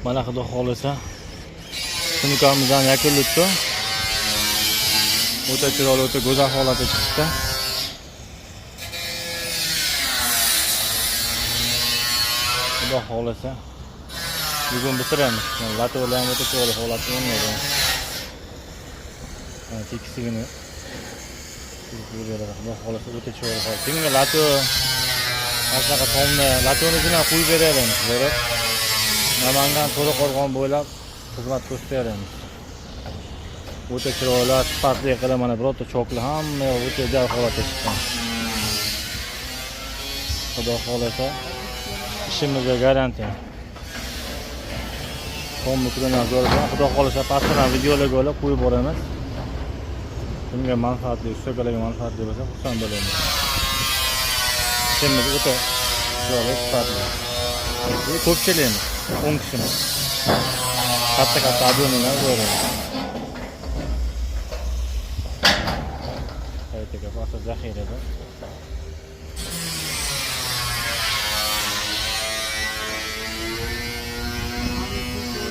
Mana xudo xolisa tunukamizdan yakunlabdi. O'ta chiroyli, o'ta go'zal holatda chiqdi. Xudo xolisa bugun bitiramiz. Latolar ham o'ta chiroyli holatda o'ynaydi. Tekisigini xudo xolisa o'ta chiroyli holat. Kimga lato aslida tomni latoni bilan qo'yib beramiz. Namangan To'raqo'rg'on bo'ylab xizmat ko'rsatamiz. O'ta chiroyli, sifatli qilib mana birorta chokli hamma o'ta jar holatda chiqqan. Xudo xolisa ishimizga garantiya. Tomni kudan zo'rdan xudo xolisa pastdan videolarga olib qo'yib boramiz. Kimga manfaatli, ustalarga manfaatli bo'lsa, xursand bo'lamiz. Ishimiz o'ta chiroyli, sifatli. Bu ko'pchilikmiz, 10 kishimiz. Katta abonentlar bor. Qaytaga pasta zaxirada.